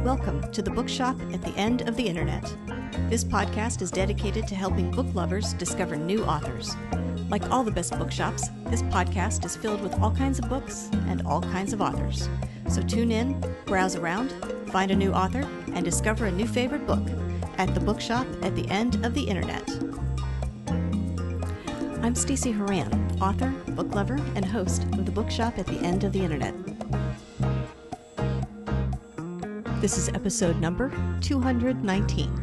Welcome to the Bookshop at the End of the Internet. This podcast is dedicated to helping book lovers discover new authors. Like all the best bookshops, this podcast is filled with all kinds of books and all kinds of authors. So tune in, browse around, find a new author, and discover a new favorite book at the Bookshop at the End of the Internet. I'm Stacey Horan, author, book lover, and host of the Bookshop at the End of the Internet. This is episode number 219.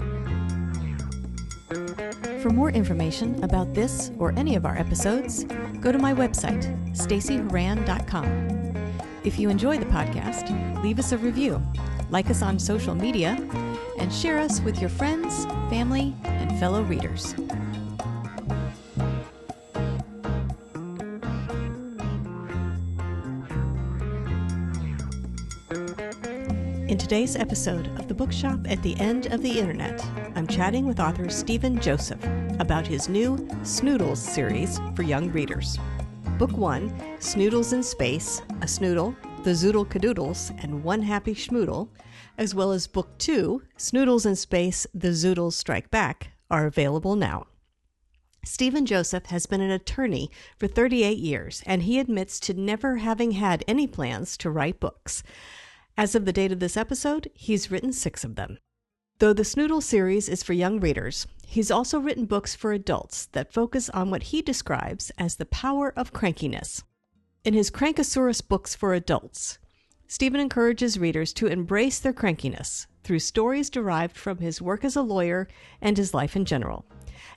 For more information about this or any of our episodes, go to my website, staceyhoran.com. If you enjoy the podcast, leave us a review, like us on social media, and share us with your friends, family, and fellow readers. In today's episode of the Bookshop at the End of the Internet, I'm chatting with author Stephen Joseph about his new Snoodles series for young readers. Book 1, Snoodles in Space, a Snoodle, the Zoodle Kidoodles, and One Happy Schmoodle, as well as Book 2, Snoodles in Space, the Zoodles Strike Back, are available now. Stephen Joseph has been an attorney for 38 years, and he admits to never having had any plans to write books. As of the date of this episode, he's written 6 of them. Though the Snoodle series is for young readers, he's also written books for adults that focus on what he describes as the power of crankiness. In his CrankaTsuris books for adults, Stephen encourages readers to embrace their crankiness through stories derived from his work as a lawyer and his life in general.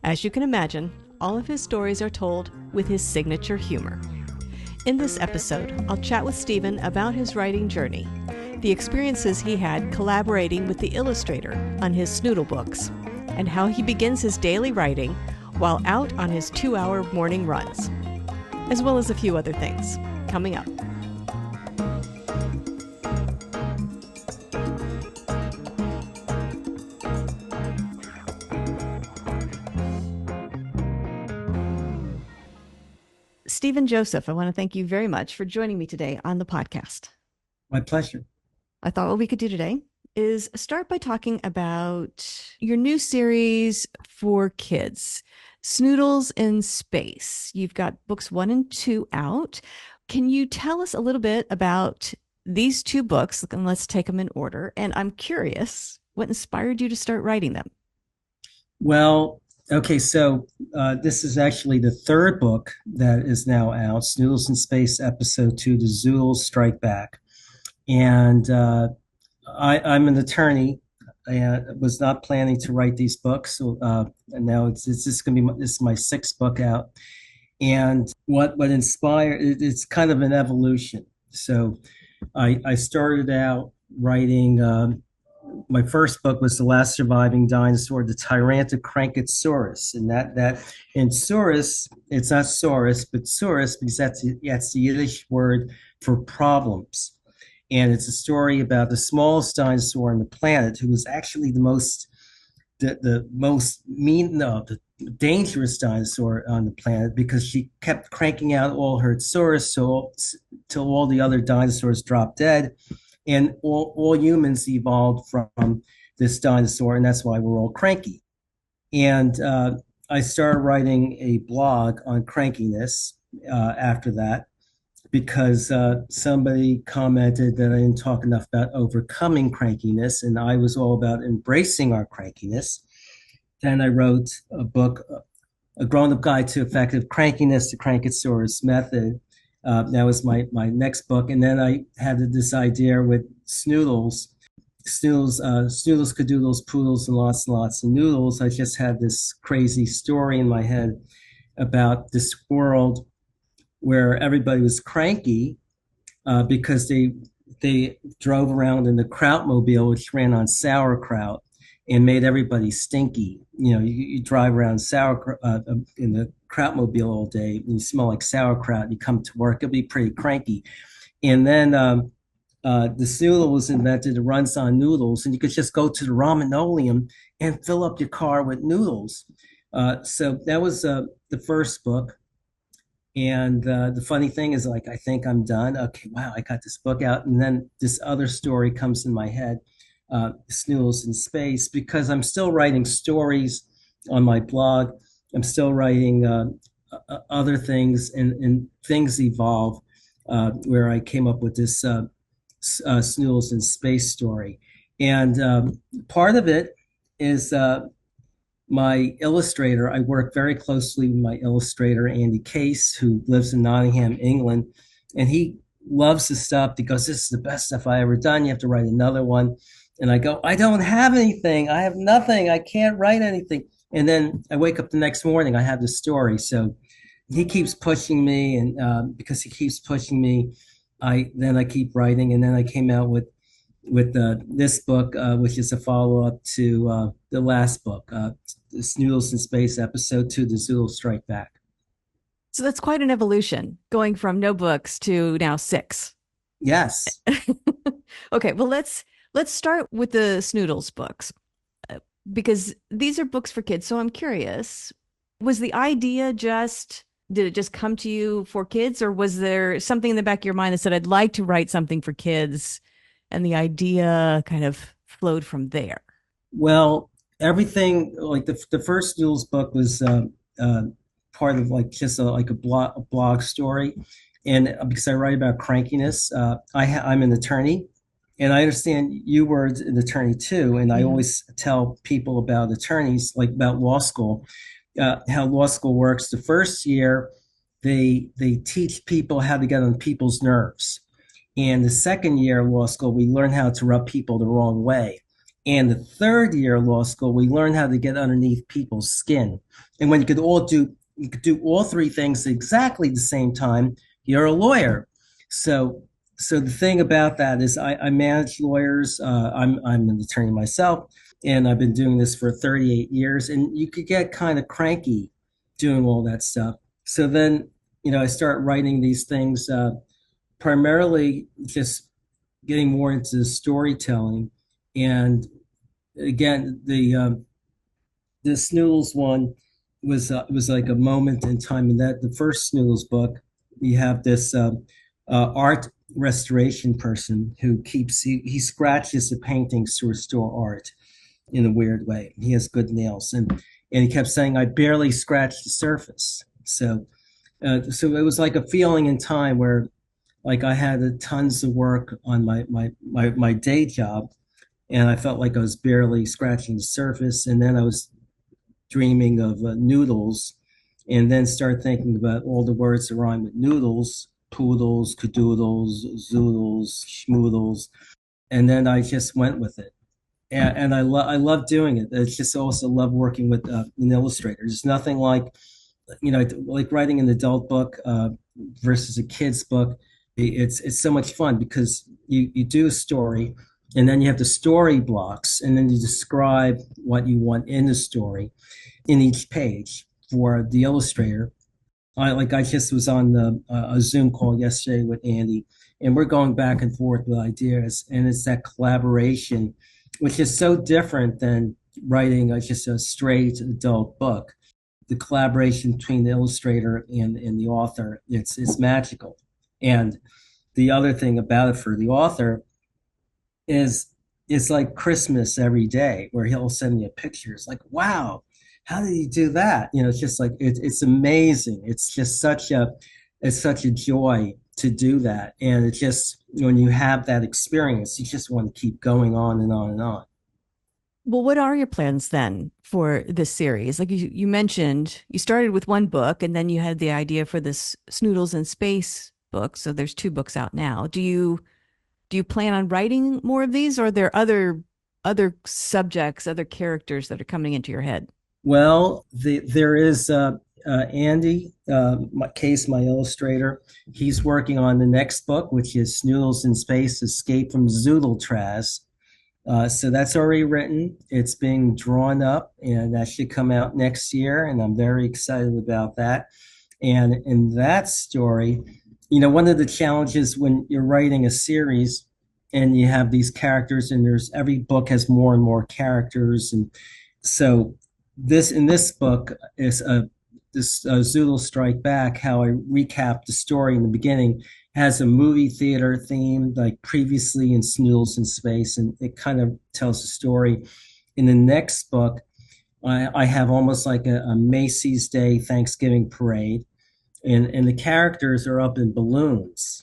As you can imagine, all of his stories are told with his signature humor. In this episode, I'll chat with Stephen about his writing journey, the experiences he had collaborating with the illustrator on his Snoodle books, and how he begins his daily writing while out on his 2-hour morning runs, as well as a few other things coming up. Stephen Joseph, I want to thank you very much for joining me today on the podcast. My pleasure. I thought what we could do today is start by talking about your new series for kids, Snoodles in Space. You've got books 1 and 2 out. Can you tell us a little bit about these 2 books? And let's take them in order. And I'm curious, what inspired you to start writing them? Well, okay, so this is actually the 3rd book that is now out, Snoodles in Space, Episode 2, the Zoodles Strike Back. And I'm an attorney. I was not planning to write these books, so and now it's just going to be this is my 6th book out. And what inspired it's kind of an evolution. So I started out writing. My first book was The Last Surviving Dinosaur, the Tyrant CrankaTsuris, and that in Tsuris, it's not Saurus, but Tsuris, because that's the Yiddish word for problems. And it's a story about the smallest dinosaur on the planet, who was actually the dangerous dinosaur on the planet, because she kept cranking out all her tsuris till all the other dinosaurs dropped dead. And all humans evolved from this dinosaur, and that's why we're all cranky. And I started writing a blog on crankiness after that, because somebody commented that I didn't talk enough about overcoming crankiness, and I was all about embracing our crankiness. Then I wrote a book, A Grown-Up Guide to Effective Crankiness, the CrankaTsuris Method. That was my next book. And then I had this idea with Snoodles, Kidoodles, Poodles, and lots of noodles. I just had this crazy story in my head about this world where everybody was cranky because they drove around in the Krautmobile, which ran on sauerkraut, and made everybody stinky. You know, you drive around in the Krautmobile all day, and you smell like sauerkraut, and you come to work, it'll be pretty cranky. And then the Snoodle was invented. It runs on noodles, and you could just go to the Ramenoleum and fill up your car with noodles. So that was the first book. And the funny thing is, like, I think I'm done. Okay, wow, I got this book out. And then this other story comes in my head Snoodles in Space, because I'm still writing stories on my blog. I'm still writing other things, and things evolve. Where I came up with this Snoodles in Space story, and part of it is my illustrator. I work very closely with my illustrator, Andy Case, who lives in Nottingham, England. And he loves the stuff. He goes, "This is the best stuff I ever done. You have to write another one." And I go, "I don't have anything. I have nothing. I can't write anything." And then I wake up the next morning, I have the story. So he keeps pushing me. And because he keeps pushing me, I keep writing. And then I came out with this book, which is a follow up to the last book, the Snoodles in Space, Episode 2, the Zoodles Strike Back. So that's quite an evolution, going from no books to now 6. Yes. Okay, well let's start with the Snoodles books, because these are books for kids. So I'm curious, was the idea did it just come to you for kids, or was there something in the back of your mind that said, "I'd like to write something for kids," and the idea kind of flowed from there? Well, everything like the first Snoodles book was uh, part of like just like a blog story, and because I write about crankiness, I'm an attorney, and I understand you were an attorney too, and I Mhm. always tell people about attorneys, like about law school, how law school works. The first year, they teach people how to get on people's nerves. And the second year of law school, we learn how to rub people the wrong way. And the third year of law school, we learn how to get underneath people's skin. And when you could do all three things at exactly the same time, you're a lawyer. So, so the thing about that is, I manage lawyers. I'm an attorney myself, and I've been doing this for 38 years. And you could get kind of cranky doing all that stuff. So then, I start writing these things. Primarily just getting more into storytelling. And again, the Snoodles one was like a moment in time. In that the first Snoodles book, we have this art restoration person who he scratches the paintings to restore art in a weird way. He has good nails, and he kept saying, "I barely scratched the surface." So it was like a feeling in time where, like, I had tons of work on my day job, and I felt like I was barely scratching the surface. And then I was dreaming of noodles, and then start thinking about all the words that rhyme with noodles: poodles, cadoodles, zoodles, schmoodles. And then I just went with it. And I love doing it. It's just also love working with an illustrator. There's nothing like, like writing an adult book versus a kid's book. It's so much fun because you do a story, and then you have the story blocks, and then you describe what you want in the story in each page for the illustrator. I just was on a Zoom call yesterday with Andy, and we're going back and forth with ideas, and it's that collaboration, which is so different than writing just a straight adult book. The collaboration between the illustrator and the author, it's magical. And the other thing about it for the author is it's like Christmas every day, where he'll send me a picture. It's like, wow, how did he do that? It's just like it's amazing. It's such a joy to do that. And it's just, when you have that experience, you just want to keep going on and on and on. Well, what are your plans then for this series? Like you mentioned, you started with one book and then you had the idea for this Snoodles in Space book. So there's 2 books out now. Do you plan on writing more of these, or are there other subjects, other characters that are coming into your head? Well, there is Andy Case, my illustrator. He's working on the next book, which is Snoodles in Space: Escape from Zoodle Traz. So that's already written. It's being drawn up, and that should come out next year. And I'm very excited about that. And in that story, one of the challenges when you're writing a series and you have these characters, and there's every book has more and more characters. And so this book is this Zoodle Strike Back, how I recap the story in the beginning, has a movie theater theme, like previously in Snoodles in Space, and it kind of tells a story. In the next book, I have almost like a Macy's Day Thanksgiving parade, and the characters are up in balloons.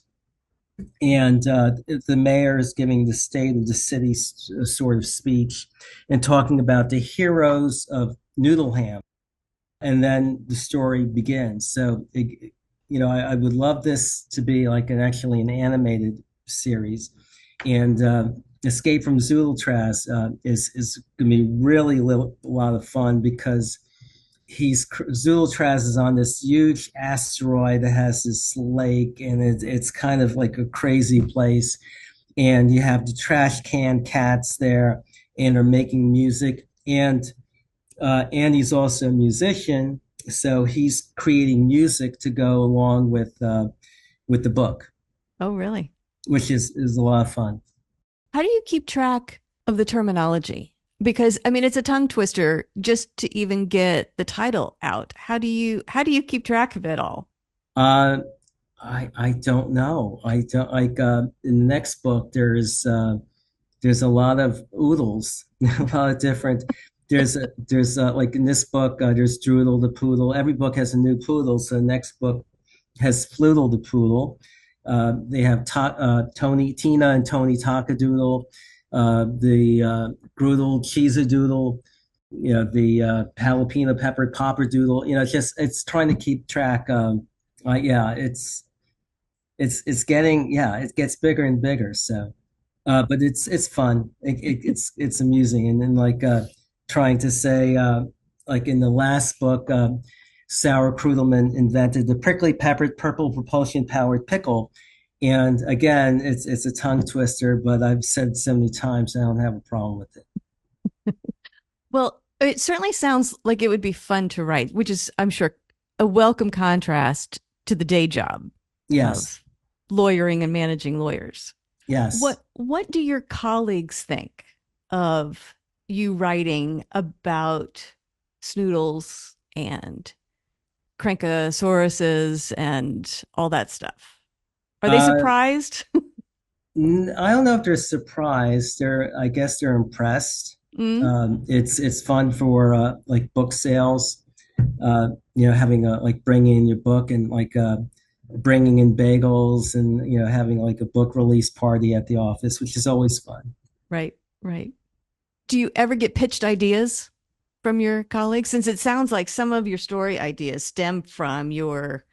And the mayor is giving the state of the city sort of speech and talking about the heroes of Noodleham. And then the story begins. So, I would love this to be like an animated series. And Escape from Zoodletraz is going to be really a lot of fun because Zoodletraz is on this huge asteroid that has this lake, and it's kind of like a crazy place. And you have the trash can cats there, and are making music. And he's also a musician, so he's creating music to go along with the book, Oh, really? which is a lot of fun. How do you keep track of the terminology? Because I mean, it's a tongue twister just to even get the title out. How do you keep track of it all? Uh, I don't know. I don't like in the next book. There's a lot of oodles, a lot of different. There's like in this book, there's Droodle the poodle. Every book has a new poodle. So the next book has Floodle the poodle. They have Tina and Tony Takadoodle, the Groodle Cheeseadoodle, the jalapeno pepper popper doodle. It's trying to keep track. Yeah, it's getting, yeah, it gets bigger and bigger. So, but it's fun. It's amusing, and then like trying to say like in the last book, Sauer Krudelman invented the prickly peppered purple propulsion powered pickle. And again, it's a tongue twister, but I've said so many times I don't have a problem with it. Well, it certainly sounds like it would be fun to write, which is, I'm sure, a welcome contrast to the day job Yes, of lawyering and managing lawyers. yes. What do your colleagues think of you writing about Snoodles and crankasauruses and all that stuff? Are they Uh, surprised? I don't know if they're surprised. I guess they're impressed. Mm, It's fun for like book sales. Having a like bringing in your book and like bringing in bagels and having like a book release party at the office, which is always fun. right, right. Do you ever get pitched ideas from your colleagues? Since it sounds like some of your story ideas stem from your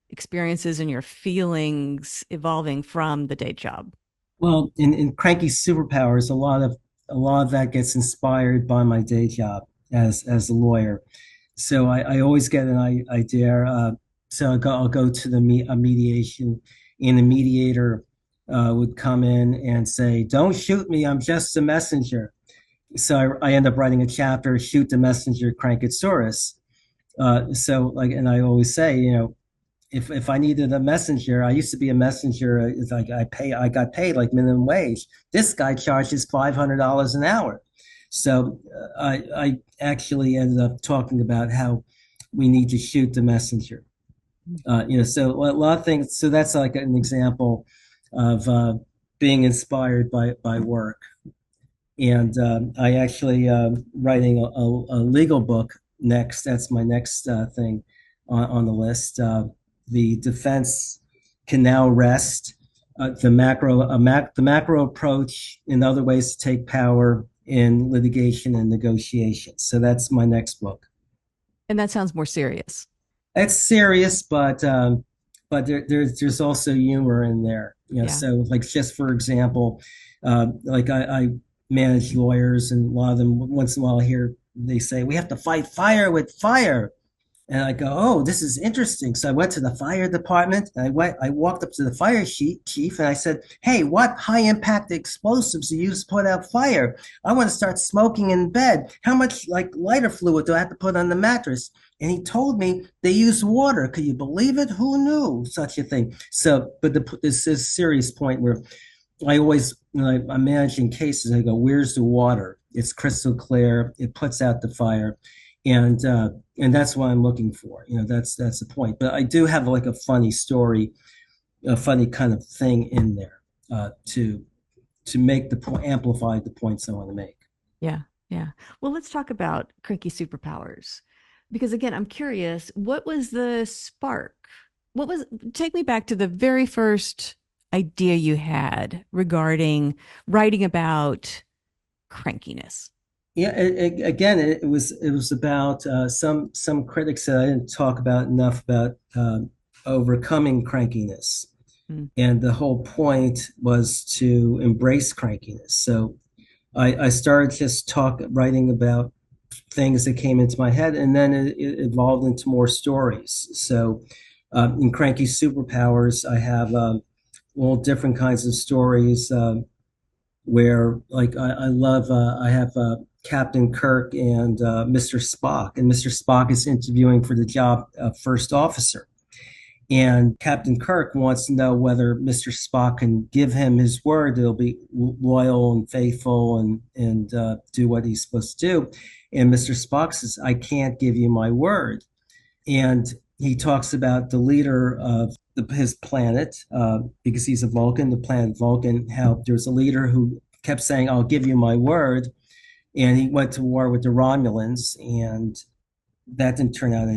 experiences and your feelings evolving from the day job. Well, in Cranky Superpowers, a lot of that gets inspired by my day job as a lawyer. So I always get an idea. So I'll go to a mediation, and the mediator would come in and say, "Don't shoot me. I'm just a messenger." So I end up writing a chapter, "Shoot the Messenger, CrankaTsuris." So like, and I always say, if I needed a messenger, I used to be a messenger. It's like I got paid like minimum wage. This guy charges $500 an hour. So I actually ended up talking about how we need to shoot the messenger. So a lot of things. So that's like an example of being inspired by work. And I actually writing a legal book next. That's my next thing on the list. The defense can now rest. The macro approach in other ways to take power in litigation and negotiation. So that's my next book. And that sounds more serious. It's serious, but there's also humor in there. Yeah. So like just for example, like I manage lawyers, and a lot of them once in a while I hear they say we have to fight fire with fire. And I go, oh, this is interesting. So I went to the fire department, and I walked up to the fire chief, and I said, hey, what high impact explosives do you use to put out fire? I want to start smoking in bed. How much like lighter fluid do I have to put on the mattress? And he told me they use water. Could you believe it? Who knew such a thing? So, but this is a serious point where I always, when I'm managing cases, I go, where's the water? It's crystal clear. It puts out the fire. And that's what I'm looking for. That's the point. But I do have like a funny story. a funny kind of thing in there to make the point, amplify the points I want to make. Yeah, yeah. Well, let's talk about cranky superpowers. Because again, I'm curious, what was the spark? What was, take me back to the very first idea you had regarding writing about crankiness. Yeah, again, it was about some critics said I didn't talk about enough about overcoming crankiness, Mm. and the whole point was to embrace crankiness. So I started just writing about things that came into my head, and then it evolved into more stories. So in Cranky Superpowers, I have all different kinds of stories where, like, I love, I have Captain Kirk and Mr. Spock, and Mr. Spock is interviewing for the job of first officer. And Captain Kirk wants to know whether Mr. Spock can give him his word that he'll be loyal and faithful and do what he's supposed to do. And Mr. Spock says, "I can't give you my word." And he talks about the leader of his planet, because he's a Vulcan, the planet Vulcan, how there's a leader who kept saying, "I'll give you my word." And he went to war with the Romulans, and that didn't turn out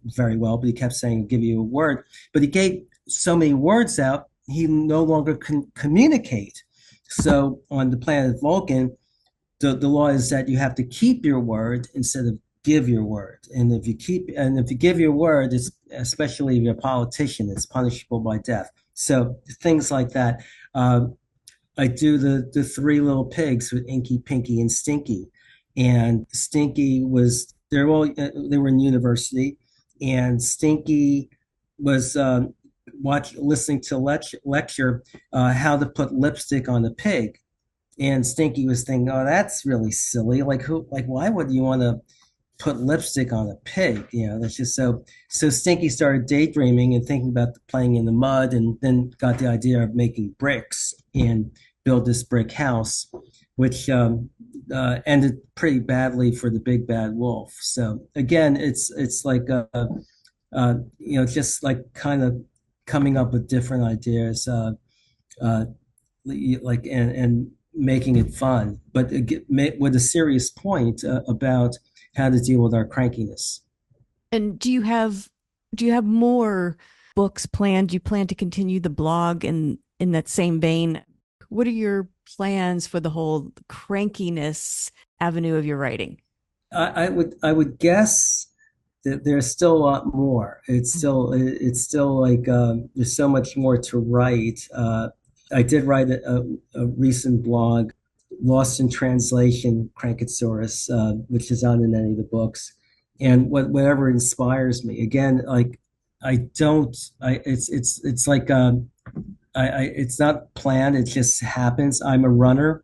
very well, but he kept saying, "Give you a word." But he gave so many words out, he no longer can communicate. So on the planet Vulcan, the law is that you have to keep your word instead of give your word. And if you give your word, it's, especially if you're a politician, it's punishable by death. So things like that. I do the three little pigs with Inky, Pinky, and Stinky. And Stinky was they were in university, and Stinky was listening to lecture how to put lipstick on a pig. And Stinky was thinking, "Oh, that's really silly. Like why would you want to put lipstick on a pig? You know, that's just so." So Stinky started daydreaming and thinking about playing in the mud, and then got the idea of making bricks and build this brick house, which ended pretty badly for the big bad wolf. So again, it's like just like kind of coming up with different ideas, uh, like and making it fun, but with a serious point about how to deal with our crankiness. And do you have more books planned? Do you plan to continue the blog in that same vein? What are your plans for the whole crankiness avenue of your writing? I would guess that there's still a lot more. It's still like there's so much more to write. I did write a recent blog, Lost in Translation, CrankaTsuris, which is not in any of the books. And whatever inspires me, again, like I don't, I it's like it's not planned. It just happens. I'm a runner,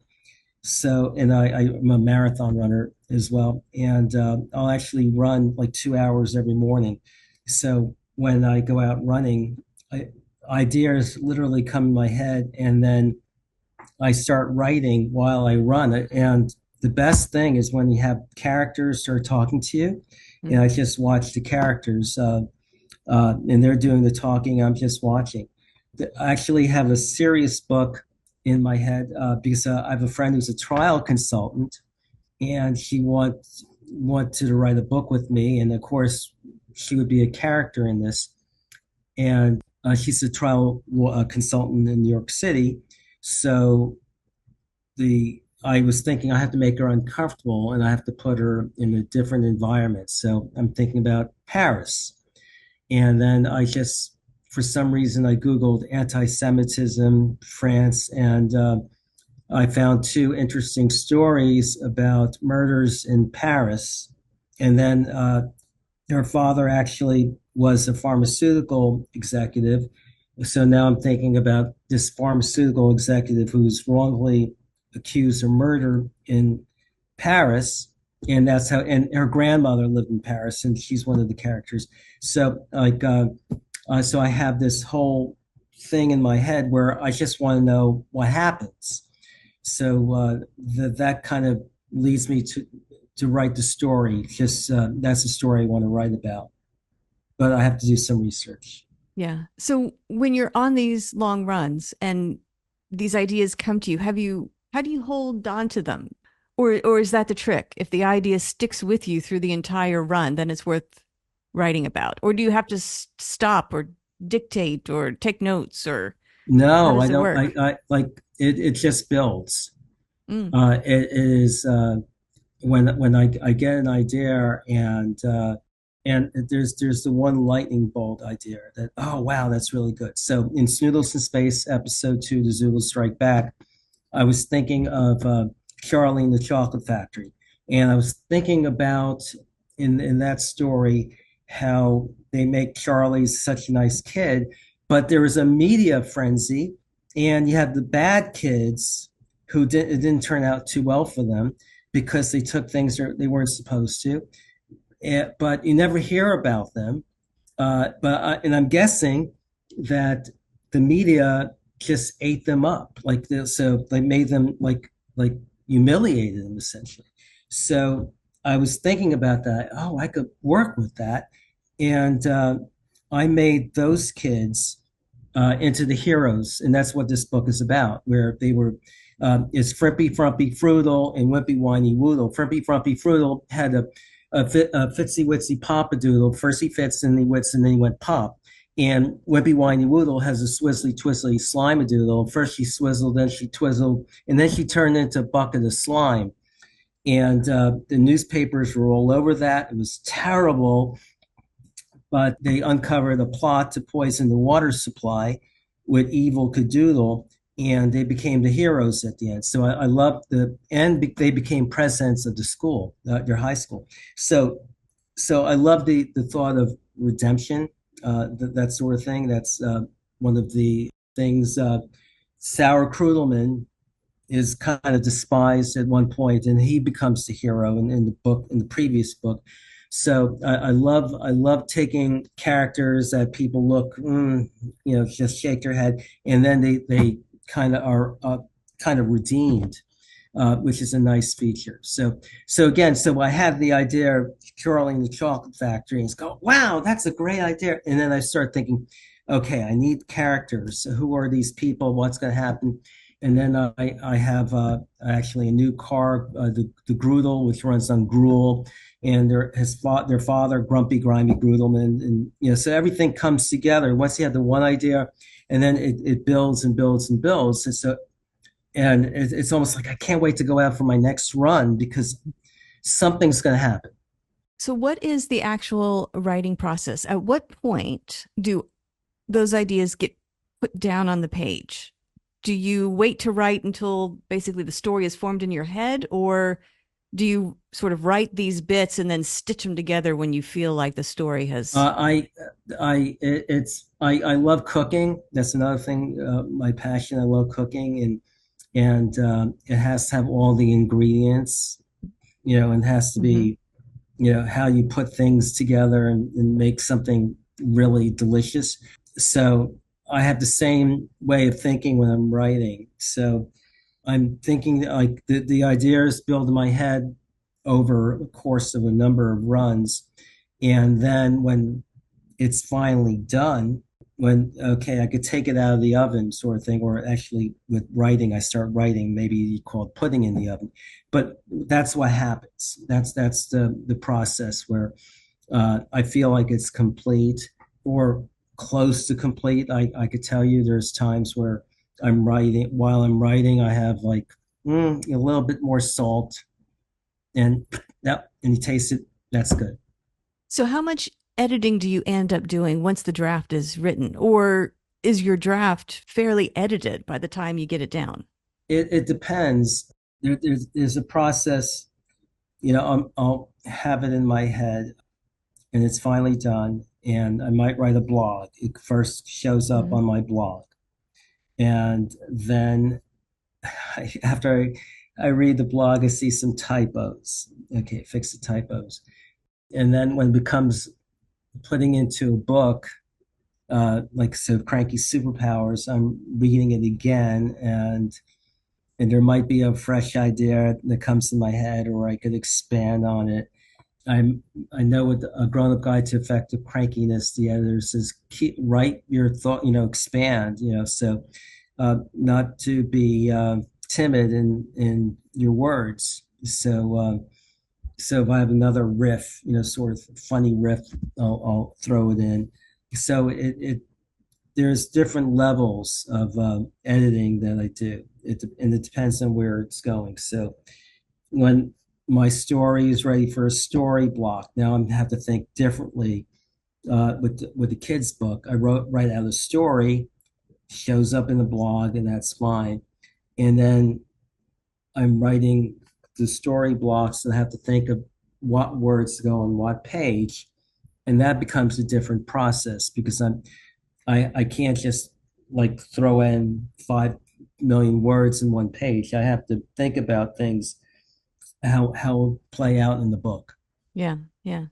so, and I'm a marathon runner as well. And I'll actually run like 2 hours every morning. So when I go out running, ideas literally come in my head, and then I start writing while I run. And the best thing is when you have characters start talking to you, and I just watch the characters, and they're doing the talking. I'm just watching. I actually have a serious book in my head because I have a friend who's a trial consultant, and she wanted to write a book with me, and of course she would be a character in this. And she's a trial consultant in New York City, so the I was thinking I have to make her uncomfortable, and I have to put her in a different environment. So I'm thinking about Paris, and then for some reason, I Googled anti-Semitism, France, and I found two interesting stories about murders in Paris. And then her father actually was a pharmaceutical executive. So now I'm thinking about this pharmaceutical executive who's wrongly accused of murder in Paris. And and her grandmother lived in Paris, and she's one of the characters. So, so I have this whole thing in my head where I just want to know what happens. So that kind of leads me to write the story. Just that's the story I want to write about, but I have to do some research. Yeah. So when you're on these long runs and these ideas come to you, how do you hold on to them? Or is that the trick? If the idea sticks with you through the entire run, then it's worth writing about. Or do you have to stop or dictate or take notes or how No, I does it don't. work? I like it. It just builds. Mm, It is when I get an idea and there's the one lightning bolt idea that, oh wow, that's really good. So in Snoodles in Space episode 2, the Zoodles Strike Back, I was thinking of Charlie and the Chocolate Factory, and I was thinking about in that story how they make Charlie such a nice kid, but there was a media frenzy, and you have the bad kids who it didn't turn out too well for them because they took things they weren't supposed to. But you never hear about them. And I'm guessing that the media just ate them up, like this, so they made them like humiliated them essentially. So I was thinking about that. Oh, I could work with that, and I made those kids into the heroes, and that's what this book is about. Where they were, it's Frimpy Frumpy Fruitle and Wimpy Whiny Woodle. Frimpy Frumpy Fruitle had a Fitsy Witsy Doodle. First he fits, then he wits, and then he went pop. And Wimpy Whiny Woodle has a Swizzly Twizzly Slimadoodle. First she swizzled, then she twizzled, and then she turned into a bucket of slime. And the newspapers were all over that. It was terrible, but they uncovered a plot to poison the water supply with evil Cadoodle, and they became the heroes at the end. So I love they became presidents of the school, their high school. So I love the thought of redemption, that sort of thing. That's one of the things. Sour Krudelman is kind of despised at one point, and he becomes the hero in the book, in the previous book. So I love taking characters that people look, just shake their head, and then they kind of are kind of redeemed, which is a nice feature. So again, so I have the idea of Charlie and the Chocolate Factory, and it's go, wow, that's a great idea. And then I start thinking, okay, I need characters. So who are these people? What's going to happen? And then I have actually a new car, the Grudel, which runs on gruel, and their father, Grumpy Grimy Grudelman, and so everything comes together once you have the one idea, and then it builds and builds and builds, and it's almost like I can't wait to go out for my next run because something's going to happen. So what is the actual writing process? At what point do those ideas get put down on the page? Do you wait to write until basically the story is formed in your head, or do you sort of write these bits and then stitch them together when you feel like the story has? I love cooking. That's another thing. My passion. I love cooking, and it has to have all the ingredients, and it has to Mm-hmm. be, how you put things together and make something really delicious. So I have the same way of thinking when I'm writing. So I'm thinking like the ideas build in my head over the course of a number of runs. And then when it's finally done, when, okay, I could take it out of the oven sort of thing, or actually with writing, I start writing, maybe you call it putting in the oven. But that's what happens. That's the process where I feel like it's complete or close to complete. I could tell you there's times where while I'm writing, I have like a little bit more salt, and yep, and you taste it. That's good. So how much editing do you end up doing once the draft is written, or is your draft fairly edited by the time you get it down? It depends. There's a process. I'll have it in my head, and it's finally done, and I might write a blog. It first shows up Mm-hmm. on my blog, and then after I read the blog, I see some typos. Okay, fix the typos. And then when it becomes putting into a book, like so Cranky Superpowers, I'm reading it again, and there might be a fresh idea that comes to my head, or I could expand on it. I know with a grown-up guide to effective crankiness, the editor says keep write your thought, expand, so not to be timid in your words. So if I have another riff, sort of funny riff, I'll throw it in. So it there's different levels of editing that I do. And it depends on where it's going. So when my story is ready for a story block, now I have to think differently. With the kids' book, I write out a story, shows up in the blog, and that's fine. And then I'm writing the story blocks, and I have to think of what words to go on what page, and that becomes a different process because I can't just like throw in 5 million words in one page. I have to think about things how play out in the book. Yeah, yeah.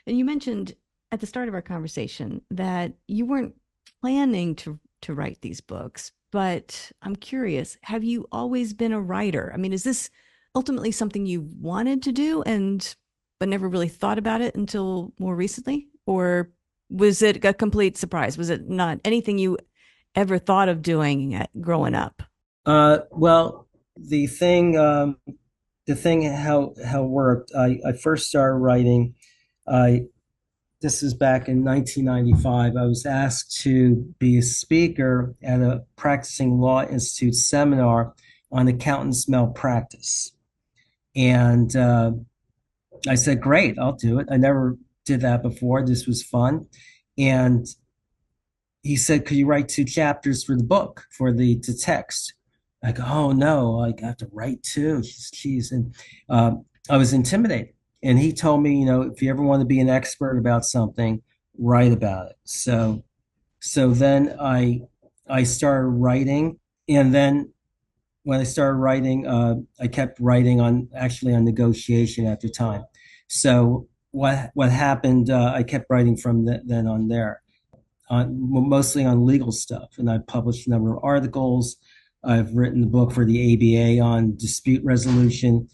And you mentioned at the start of our conversation that you weren't planning to write these books, but I'm curious, have you always been a writer? I mean, is this ultimately something you wanted to do and but never really thought about it until more recently? Or was it a complete surprise? Was it not anything you ever thought of doing growing up? Well, the thing how it worked. I first started writing. I This is back in 1995. I was asked to be a speaker at a practicing law institute seminar on accountants malpractice, and I said, "Great, I'll do it." I never did that before. This was fun, and he said, "Could you write 2 chapters for the book for the text?" I go, "Oh no, like I have to write two. Jeez." And I was intimidated. And he told me, if you ever want to be an expert about something, write about it. So then I started writing, and then when I started writing, I kept writing on negotiation at the time. So what happened? I kept writing from then on there mostly on legal stuff. And I've published a number of articles. I've written the book for the ABA on dispute resolution.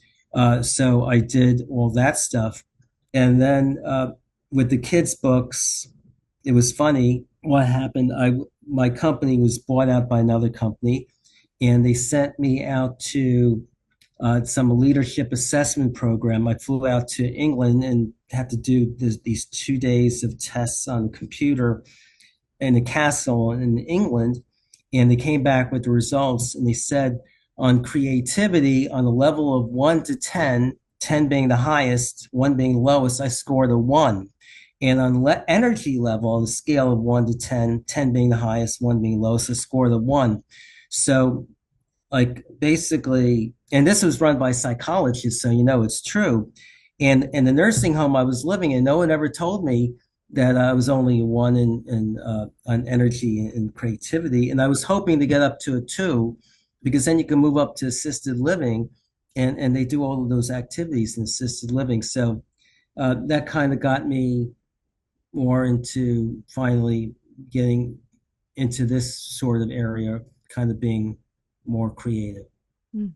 So I did all that stuff. And then with the kids' books, it was funny what happened. My company was bought out by another company, and they sent me out to some leadership assessment program. I flew out to England and had to do these 2 days of tests on the computer in a castle in England, and they came back with the results, and they said on creativity, on a level of 1 to 10, 10 being the highest, one being the lowest, I scored a 1. And on energy level, on the scale of 1 to 10, 10 being the highest, one being lowest, I scored a 1. So, like, basically, and this was run by psychologists, so it's true. And the nursing home I was living in, no one ever told me that I was only a 1 in on energy and creativity, and I was hoping to get up to a 2, because then you can move up to assisted living, and they do all of those activities in assisted living. So that kind of got me more into finally getting into this sort of area, kind of being more creative. Mm.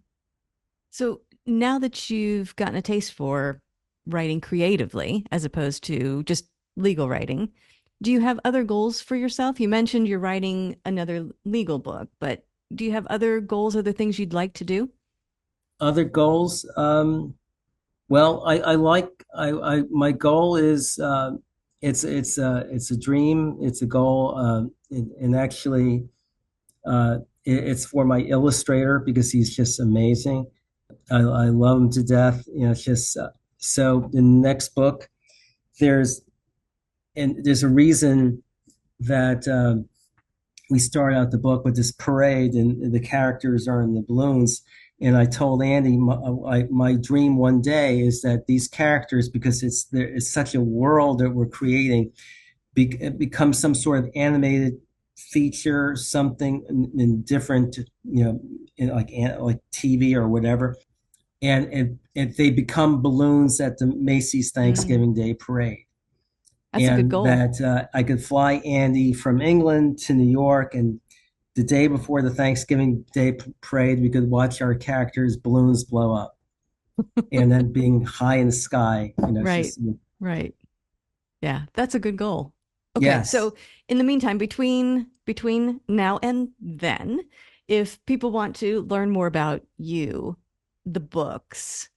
So now that you've gotten a taste for writing creatively as opposed to just legal writing, do you have other goals for yourself? You mentioned you're writing another legal book, but do you have other goals, other things you'd like to do? Other goals? Well, I like my goal is it's a dream, it's a goal, and actually it's for my illustrator because he's just amazing. I love him to death. It's just so the next book there's there's a reason that we start out the book with this parade and the characters are in the balloons. And I told Andy, my dream one day is that these characters, because it's such a world that we're creating, it becomes some sort of animated feature, something in different, in like TV or whatever. And they become balloons at the Macy's Thanksgiving Day Parade. That's a good And goal. that I could fly Andy from England to New York, and the day before the Thanksgiving Day parade, we could watch our characters' balloons blow up. and then being high in the sky. It's Right. just Right. Yeah, that's a good goal. Okay, yes. so in the meantime, between now and then, if people want to learn more about you, the books,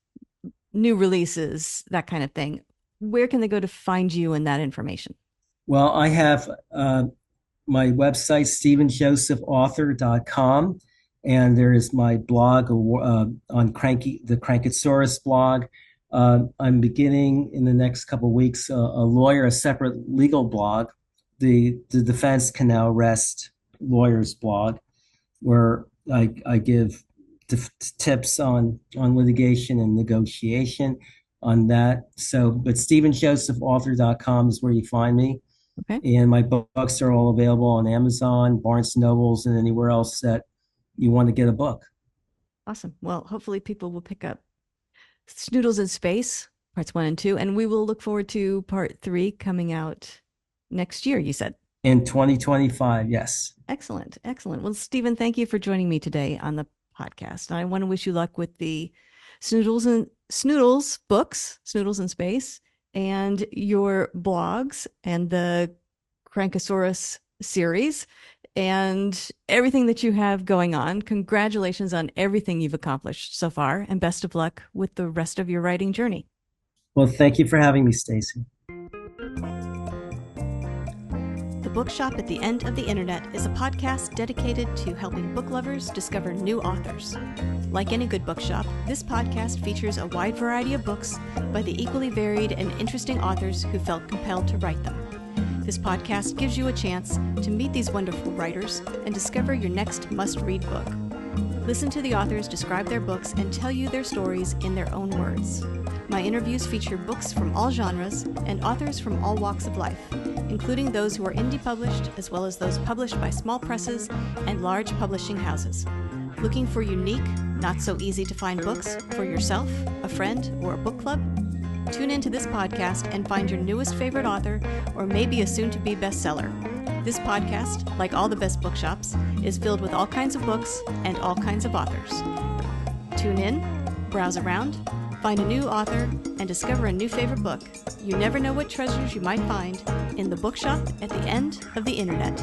new releases, that kind of thing, where can they go to find you and that information? Well, I have my website, stephenjosephauthor.com, and there is my blog on the CrankaTsuris blog. I'm beginning in the next couple of weeks a separate legal blog, the Defense Can Now Rest Lawyers blog, where I give tips on litigation and negotiation on that. So, but stephenjosephauthor.com is where you find me. Okay, And my books are all available on Amazon, Barnes and Nobles, and anywhere else that you want to get a book. awesome. Well, hopefully people will pick up Snoodles in Space, parts 1 and 2, and we will look forward to part 3 coming out next year, you said. In 2025, yes. Excellent, excellent. Well, Stephen, thank you for joining me today on the podcast. I want to wish you luck with the Snoodles books, Snoodles in Space, and your blogs and the CrankaTsuris series and everything that you have going on. Congratulations on everything you've accomplished so far, and best of luck with the rest of your writing journey. Well, thank you for having me, Stacy. The Bookshop at the End of the Internet is a podcast dedicated to helping book lovers discover new authors. Like any good bookshop, this podcast features a wide variety of books by the equally varied and interesting authors who felt compelled to write them. This podcast gives you a chance to meet these wonderful writers and discover your next must-read book. Listen to the authors describe their books and tell you their stories in their own words. My interviews feature books from all genres and authors from all walks of life, including those who are indie published as well as those published by small presses and large publishing houses. Looking for unique, not so easy to find books for yourself, a friend, or a book club? Tune into this podcast and find your newest favorite author or maybe a soon-to-be bestseller. This podcast, like all the best bookshops, is filled with all kinds of books and all kinds of authors. Tune in, browse around, find a new author, and discover a new favorite book. You never know what treasures you might find in the bookshop at the end of the internet.